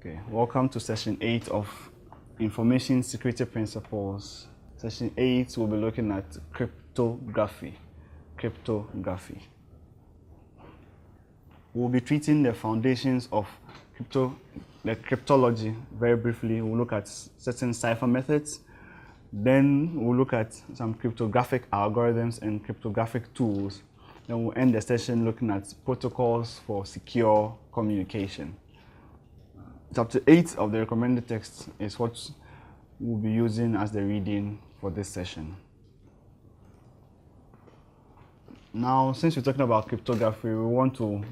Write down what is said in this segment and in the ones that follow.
Okay, welcome to session 8 of Information Security Principles. Session 8, we'll be looking at cryptography. We'll be treating the foundations of cryptology very briefly. We'll look at certain cipher methods. Then we'll look at some cryptographic algorithms and cryptographic tools. Then we'll end the session looking at protocols for secure communication. Chapter 8 of the recommended text is what we'll be using as the reading for this session. Now, since we're talking about cryptography, we want to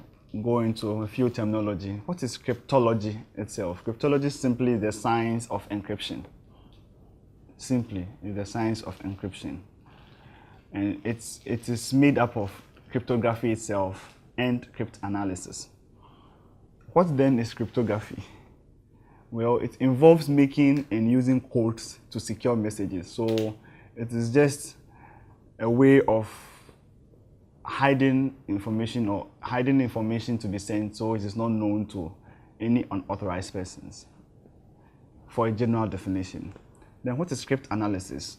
go into a few terminology. What is cryptology itself? Cryptology is simply the science of encryption. Simply, is the science of encryption. And it is made up of cryptography itself and cryptanalysis. What then is cryptography? Well, it involves making and using codes to secure messages. So it is just a way of hiding information or hiding information to be sent so it is not known to any unauthorized persons, for a general definition. Then what is cryptanalysis?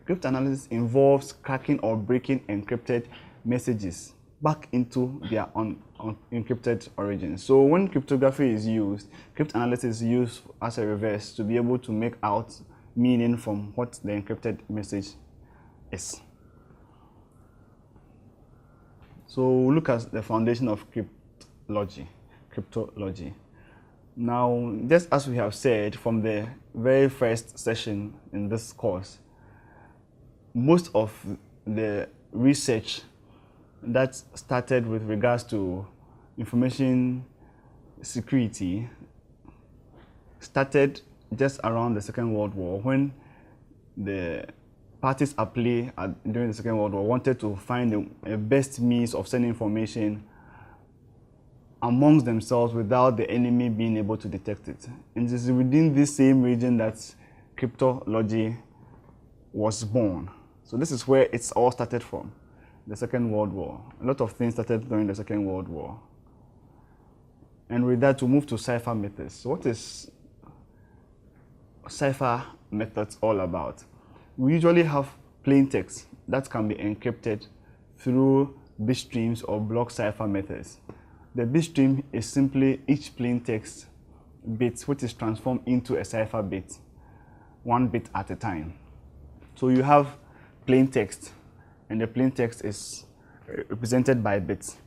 Cryptanalysis involves cracking or breaking encrypted messages back into their unencrypted origin. So when cryptography is used, cryptanalysis is used as a reverse to be able to make out meaning from what the encrypted message is. So we'll look at the foundation of cryptology. Now, just as we have said from the very first session in this course, most of the research that started with regards to information security started just around the Second World War, when the parties at play during the Second World War wanted to find a best means of sending information amongst themselves without the enemy being able to detect it. And it is within this same region that cryptology was born. So this is where it's all started from. The Second World War. A lot of things started during the Second World War. And with that, we move to cipher methods. So what is cipher methods all about? We usually have plain text that can be encrypted through bit streams or block cipher methods. The bit stream is simply each plain text bit which is transformed into a cipher bit, one bit at a time. So you have plain text, and the plain text is represented by bits.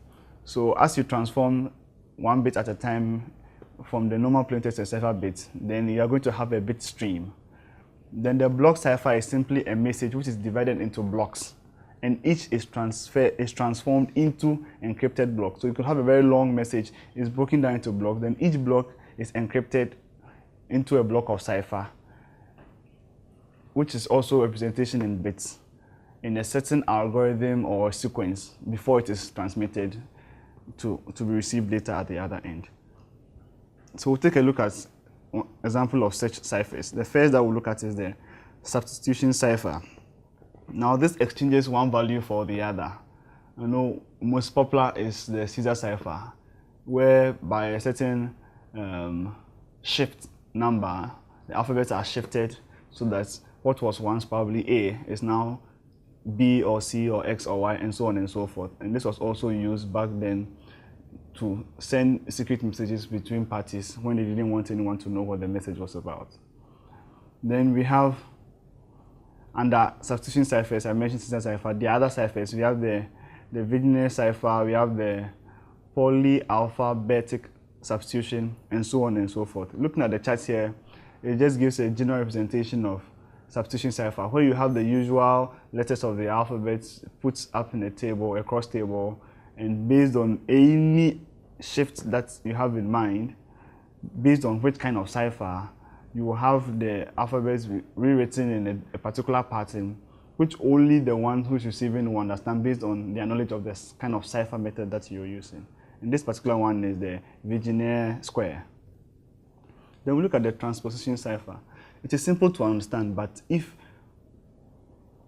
So as you transform one bit at a time from the normal plain text to a cipher bit, then you are going to have a bit stream. Then the block cipher is simply a message which is divided into blocks, and each is transformed into encrypted blocks. So you could have a very long message, it's broken down into blocks, then each block is encrypted into a block of cipher, which is also a representation in bits, in a certain algorithm or sequence before it is transmitted to be received later at the other end. So we'll take a look at an example of such ciphers. The first that we'll look at is the substitution cipher. Now this exchanges one value for the other. You know, most popular is the Csit cipher, where by a certain shift number, the alphabets are shifted so that what was once probably A is now B or C or X or Y, and so on and so forth. And this was also used back then to send secret messages between parties when they didn't want anyone to know what the message was about. Then we have, under substitution ciphers, I mentioned Csit cipher, the other ciphers. We have the Vigenère cipher, we have the polyalphabetic substitution, and so on and so forth. Looking at the chart here, it just gives a general representation of substitution cipher, where you have the usual letters of the alphabet put up in a table, a cross table, and based on any shift that you have in mind, based on which kind of cipher, you will have the alphabets rewritten in a particular pattern, which only the one who's receiving will understand based on their knowledge of this kind of cipher method that you're using. And this particular one is the Vigenère square. Then we look at the transposition cipher. It is simple to understand, but if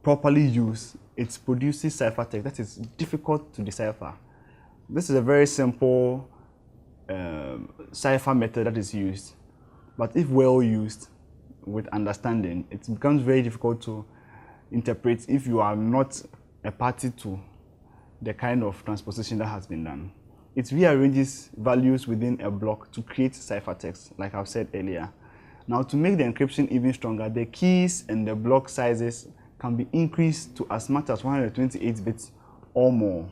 properly used, it produces ciphertext that is difficult to decipher. This is a very simple cipher method that is used. But if well used with understanding, it becomes very difficult to interpret if you are not a party to the kind of transposition that has been done. It rearranges values within a block to create ciphertext, like I've said earlier. Now, to make the encryption even stronger, the keys and the block sizes can be increased to as much as 128 bits or more.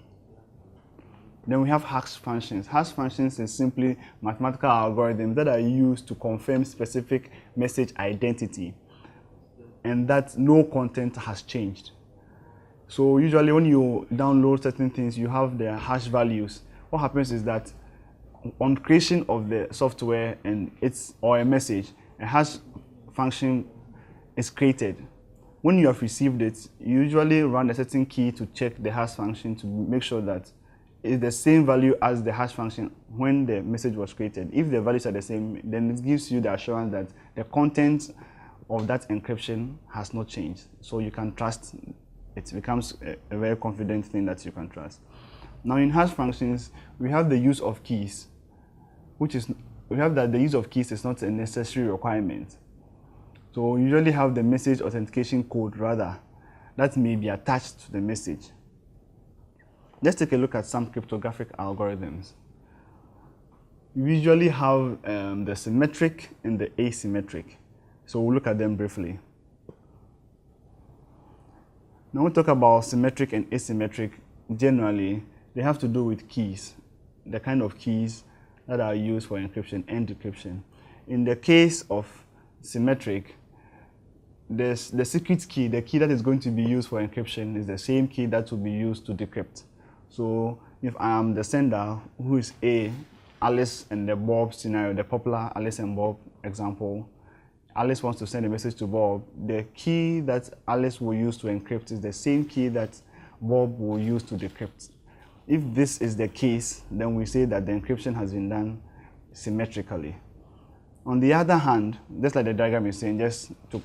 Then we have hash functions. Hash functions is simply mathematical algorithms that are used to confirm specific message identity and that no content has changed. So usually when you download certain things, you have the hash values. What happens is that on creation of the software and or a message, a hash function is created. When you have received it, you usually run a certain key to check the hash function to make sure that it's the same value as the hash function when the message was created. If the values are the same, then it gives you the assurance that the content of that encryption has not changed. So you can trust, it becomes a very confident thing that you can trust. Now in hash functions, we have the use of keys, we have that the use of keys is not a necessary requirement. So we usually have the message authentication code rather that may be attached to the message. Let's take a look at some cryptographic algorithms. We usually have the symmetric and the asymmetric. So we'll look at them briefly. Now we'll talk about symmetric and asymmetric. Generally, they have to do with keys, the kind of keys that are used for encryption and decryption. In the case of symmetric, the secret key, the key that is going to be used for encryption, is the same key that will be used to decrypt. So if I am the sender, who is Alice and the Bob scenario, the popular Alice and Bob example, Alice wants to send a message to Bob, the key that Alice will use to encrypt is the same key that Bob will use to decrypt. If this is the case, then we say that the encryption has been done symmetrically. On the other hand, just like the diagram is saying, just to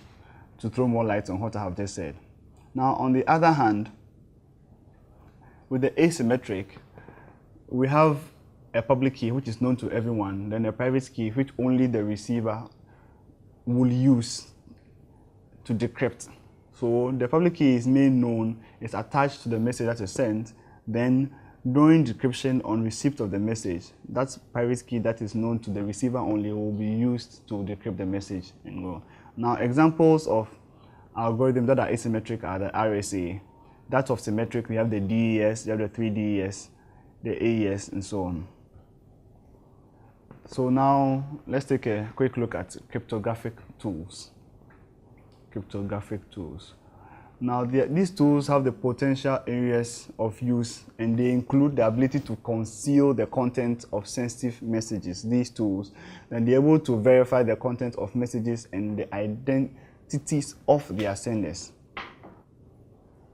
throw more light on what I have just said. Now, on the other hand, with the asymmetric, we have a public key which is known to everyone, then a private key which only the receiver will use to decrypt. So the public key is made known, it's attached to the message that is sent, then during decryption on receipt of the message, that private key that is known to the receiver only will be used to decrypt the message and go. Now, examples of algorithms that are asymmetric are the RSA. That of symmetric, we have the DES, you have the 3DES, the AES, and so on. So now, let's take a quick look at cryptographic tools. Cryptographic tools. Now, these tools have the potential areas of use, and they include the ability to conceal the content of sensitive messages, these tools, and they're able to verify the content of messages and the identities of their senders.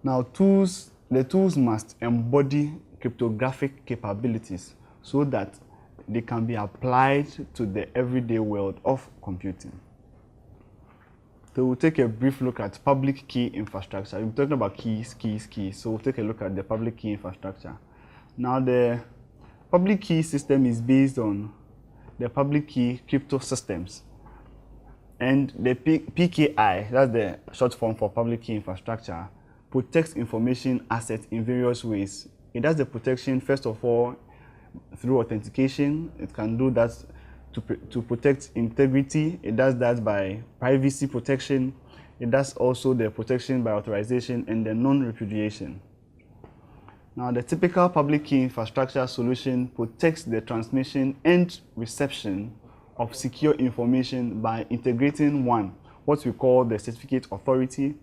Now, the tools must embody cryptographic capabilities so that they can be applied to the everyday world of computing. So we'll take a brief look at public key infrastructure. We're talking about keys. So we'll take a look at the public key infrastructure. Now, the public key system is based on the public key cryptosystems. And the PKI, that's the short form for public key infrastructure, protects information assets in various ways. It does the protection, first of all, through authentication. It can do that to protect integrity. It does that by privacy protection. It does also the protection by authorization and the non-repudiation. Now, the typical public key infrastructure solution protects the transmission and reception of secure information by integrating what we call the certificate authority.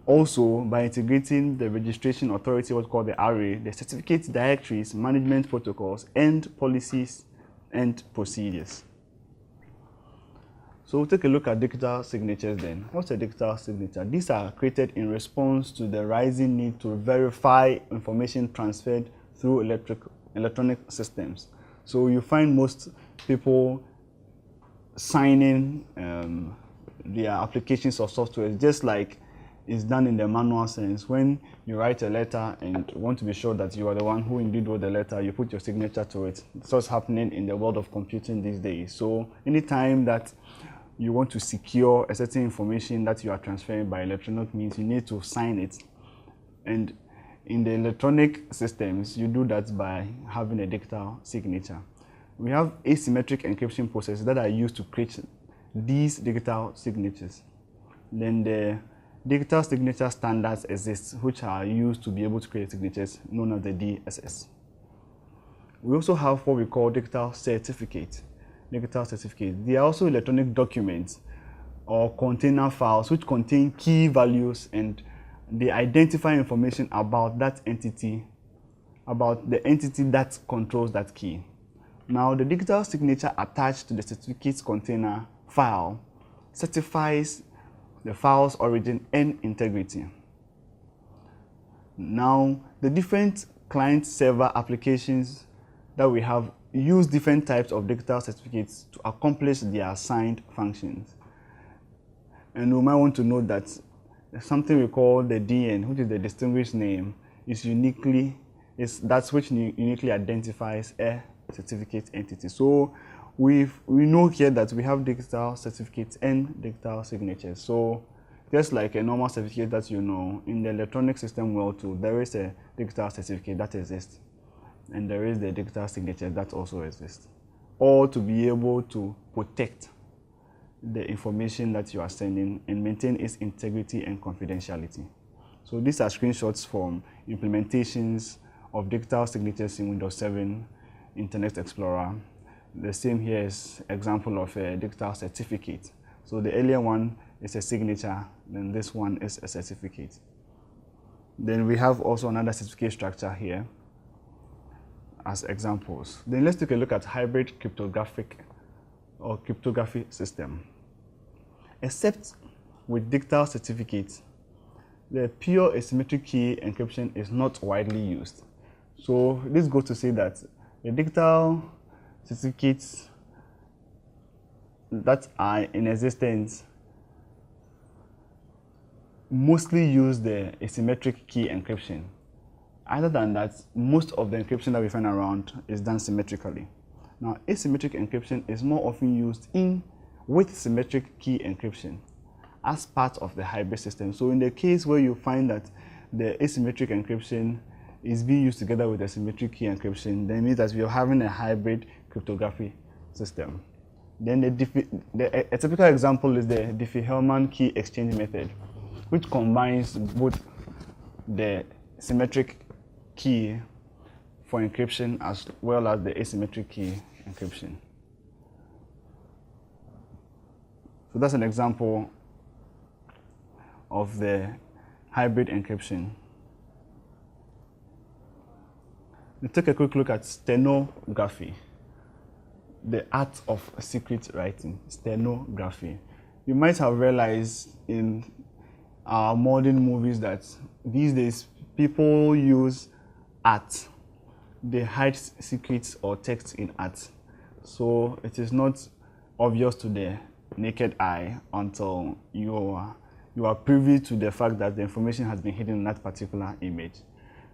Also, by integrating the registration authority, what's called the RA, the certificate directories, management protocols, and policies and procedures. So we'll take a look at digital signatures then. What's a digital signature? These are created in response to the rising need to verify information transferred through electronic systems. So you find most people signing their applications or software just like is done in the manual sense. When you write a letter and want to be sure that you are the one who indeed wrote the letter, you put your signature to it. It's what's happening in the world of computing these days. So anytime that you want to secure a certain information that you are transferring by electronic means, you need to sign it. And in the electronic systems, you do that by having a digital signature. We have asymmetric encryption processes that are used to create these digital signatures. Then the digital signature standards exist, which are used to be able to create signatures, known as the DSS. We also have what we call digital certificates. They are also electronic documents or container files which contain key values, and they identify information about that entity, about the entity that controls that key. Now, the digital signature attached to the certificates container file certifies the file's origin and integrity. Now, the different client-server applications that we have use different types of digital certificates to accomplish their assigned functions. And we might want to note that something we call the DN, which is the distinguished name, is that's which uniquely identifies a certificate entity. So we know here that we have digital certificates and digital signatures. So just like a normal certificate that you know, in the electronic system world too, there is a digital certificate that exists, and there is the digital signature that also exists, all to be able to protect the information that you are sending and maintain its integrity and confidentiality. So these are screenshots from implementations of digital signatures in Windows 7, Internet Explorer. The same here is example of a digital certificate. So the earlier one is a signature, then this one is a certificate. Then we have also another certificate structure here as examples. Then let's take a look at hybrid cryptography system. Except with digital certificates, the pure asymmetric key encryption is not widely used. So this goes to say that the digital certificates that are in existence mostly use the asymmetric key encryption. Other than that, most of the encryption that we find around is done symmetrically. Now, asymmetric encryption is more often used with symmetric key encryption as part of the hybrid system. So in the case where you find that the asymmetric encryption is being used together with the symmetric key encryption, then it means that we are having a hybrid cryptography system. Then a typical example is the Diffie-Hellman Key Exchange method, which combines both the symmetric key for encryption as well as the asymmetric key encryption. So that's an example of the hybrid encryption. Let's take a quick look at stenography, the art of secret writing, stenography. You might have realized in our modern movies that these days people use art. They hide secrets or text in art. So it is not obvious to the naked eye until you are privy to the fact that the information has been hidden in that particular image.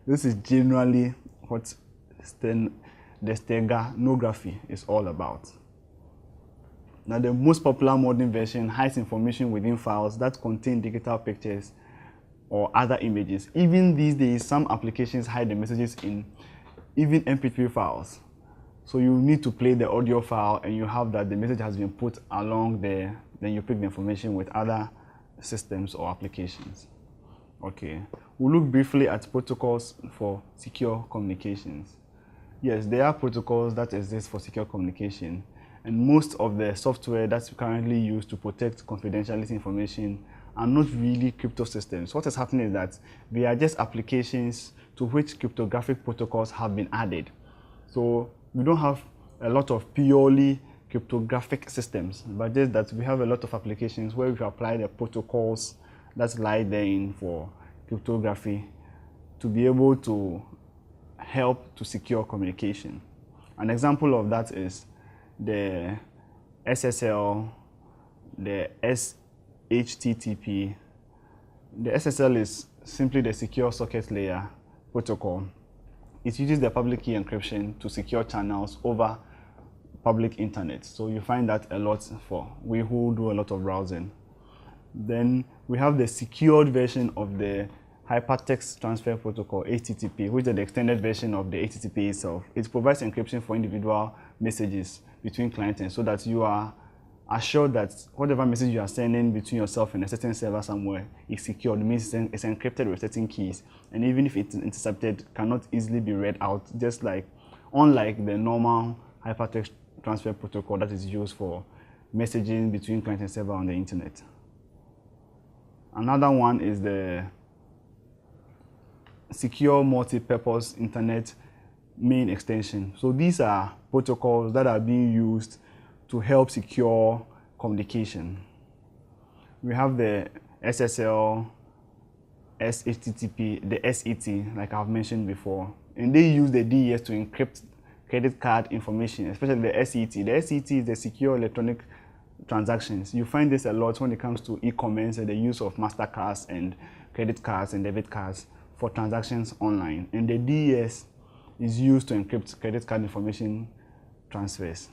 This is generally what the steganography is all about. Now, the most popular modern version hides information within files that contain digital pictures or other images. Even these days, some applications hide the messages in even MP3 files. So you need to play the audio file and you have that the message has been put along there, then you pick the information with other systems or applications. Okay, we'll look briefly at protocols for secure communications. Yes, there are protocols that exist for secure communication, and most of the software that's currently used to protect confidentiality information are not really crypto systems. What is happening is that they are just applications to which cryptographic protocols have been added. So we don't have a lot of purely cryptographic systems, but just that we have a lot of applications where we apply the protocols that lie therein for cryptography to be able to help to secure communication. An example of that is the SSL, the SHTTP, The SSL is simply the secure socket layer protocol. It uses the public key encryption to secure channels over public internet. So you find that a lot for we who do a lot of browsing. Then we have the secured version of the Hypertext Transfer Protocol, HTTP, which is the extended version of the HTTP itself. It provides encryption for individual messages between clients so that you are assured that whatever message you are sending between yourself and a certain server somewhere is secured. It means it's encrypted with certain keys. And even if it's intercepted, cannot easily be read out, just like, unlike the normal Hypertext Transfer Protocol that is used for messaging between client and server on the internet. Another one is the secure multi-purpose internet main extension. So these are protocols that are being used to help secure communication. We have the SSL, SHTTP, the Cit, like I've mentioned before, and they use the DES to encrypt credit card information, especially the Cit. The Cit is the secure electronic transactions. You find this a lot when it comes to e-commerce and the use of MasterCards and credit cards and debit cards for transactions online. And the DES is used to encrypt credit card information transfers.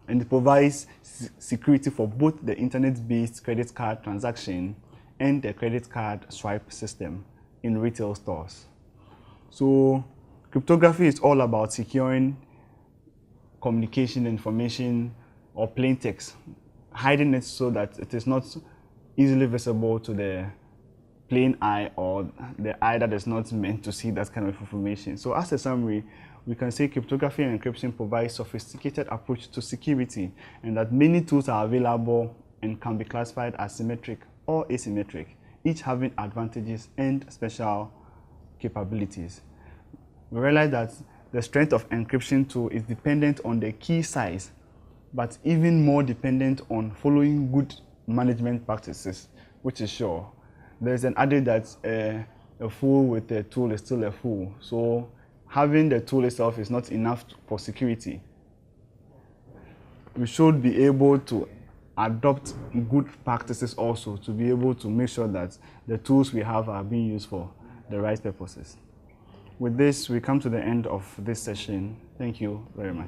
And it provides security for both the internet-based credit card transaction and the credit card swipe system in retail stores. So cryptography is all about securing communication information or plain text, hiding it so that it is not easily visible to the plain eye or the eye that is not meant to see that kind of information. So as a summary, we can say cryptography and encryption provide sophisticated approach to security, and that many tools are available and can be classified as symmetric or asymmetric, each having advantages and special capabilities. We realize that the strength of encryption tool is dependent on the key size, but even more dependent on following good management practices, which is sure. There's an adage that a fool with a tool is still a fool. So having the tool itself is not enough for security. We should be able to adopt good practices also to be able to make sure that the tools we have are being used for the right purposes. With this, we come to the end of this session. Thank you very much.